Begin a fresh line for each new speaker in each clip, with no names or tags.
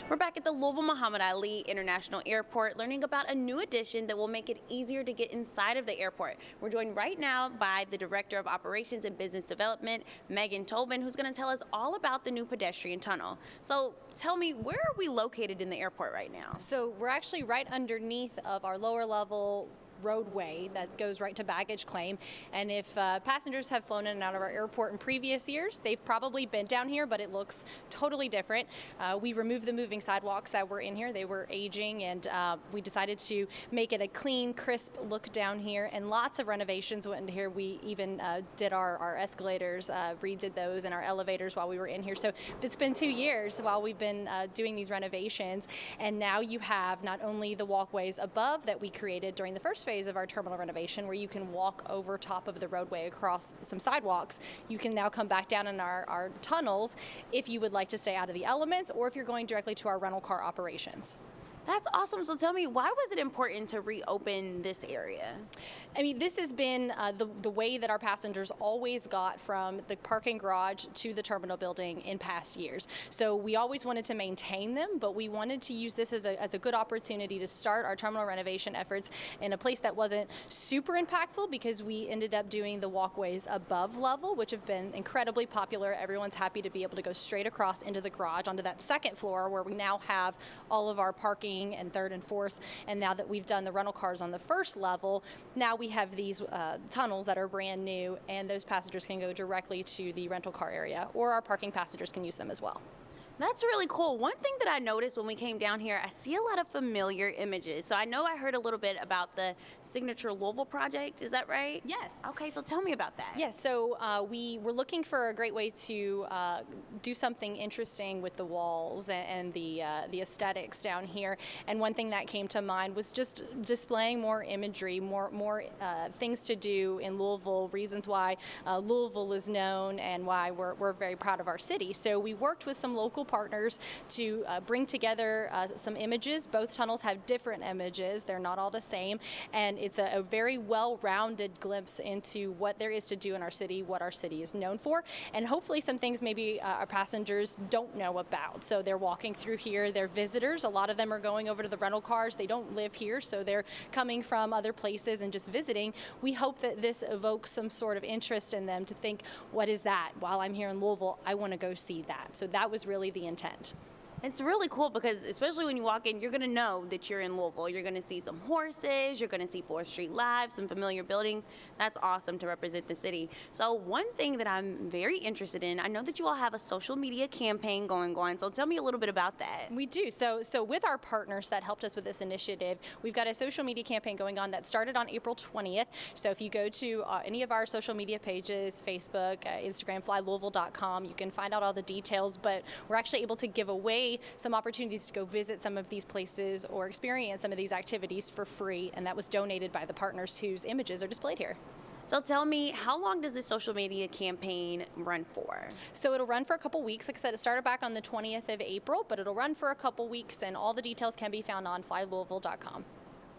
We're back at the Louisville Muhammad Ali International Airport learning about a new addition that will make it easier to get inside of the airport. We're joined right now by the Director of Operations and Business Development, Megan Tobin, who's going to tell us all about the new pedestrian tunnel. So tell me, where are we located in the airport right now?
So we're actually right underneath of our lower level roadway that goes right to baggage claim. And if passengers have flown in and out of our airport in previous years, they've probably been down here, but it looks totally different. We removed the moving sidewalks that were in here. They were aging, and we decided to make it a clean, crisp look down here, and lots of renovations went into here. We even did our escalators, redid those, and our elevators while we were in here. So it's been 2 years while we've been doing these renovations, and now you have not only the walkways above that we created during the first phase of our terminal renovation, where you can walk over top of the roadway across some sidewalks. You can now come back down in our tunnels if you would like to stay out of the elements, or if you're going directly to our rental car operations.
That's awesome. So tell me, why was it important to reopen this area?
I mean, this has been the way that our passengers always got from the parking garage to the terminal building in past years. So we always wanted to maintain them, but we wanted to use this as a good opportunity to start our terminal renovation efforts in a place that wasn't super impactful, because we ended up doing the walkways above level, which have been incredibly popular. Everyone's happy to be able to go straight across into the garage onto that second floor, where we now have all of our parking and third and fourth. And now that we've done the rental cars on the first level, now we have these tunnels that are brand new, and those passengers can go directly to the rental car area, or our parking passengers can use them as well.
That's really cool. One thing that I noticed when we came down here, I see a lot of familiar images. So I know I heard a little bit about the Signature Louisville project. Is that right?
Yes.
Okay, so tell me about that.
Yes, so we were looking for a great way to do something interesting with the walls and the aesthetics down here. And one thing that came to mind was just displaying more imagery, more things to do in Louisville, reasons why Louisville is known and why we're very proud of our city. So we worked with some local partners to bring together some images. Both tunnels have different images. They're not all the same. And it's a very well-rounded glimpse into what there is to do in our city, what our city is known for, and hopefully some things maybe our passengers don't know about. So they're walking through here, they're visitors. A lot of them are going over to the rental cars. They don't live here, so they're coming from other places and just visiting. We hope that this evokes some sort of interest in them to think, what is that? While I'm here in Louisville, I want to go see that. So that was really the intent.
It's really cool because especially when you walk in, you're going to know that you're in Louisville. You're going to see some horses, you're going to see 4th Street Live, some familiar buildings. That's awesome to represent the city. So one thing that I'm very interested in, I know that you all have a social media campaign going on, so tell me a little bit about that.
We do. So with our partners that helped us with this initiative, we've got a social media campaign going on that started on April 20th. So if you go to any of our social media pages, Facebook, Instagram, flylouisville.com, you can find out all the details, but we're actually able to give away some opportunities to go visit some of these places or experience some of these activities for free, and that was donated by the partners whose images are displayed here.
So tell me, how long does this social media campaign run for?
So it'll run for a couple weeks. Like I said, it started back on the 20th of April, but it'll run for a couple weeks, and all the details can be found on flylouisville.com.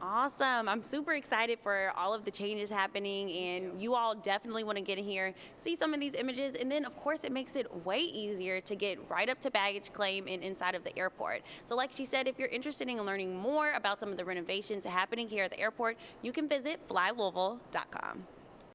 Awesome. I'm super excited for all of the changes happening, and you all definitely want to get in here, see some of these images, and then of course it makes it way easier to get right up to baggage claim and inside of the airport. So like she said, if you're interested in learning more about some of the renovations happening here at the airport, you can visit flylouisville.com.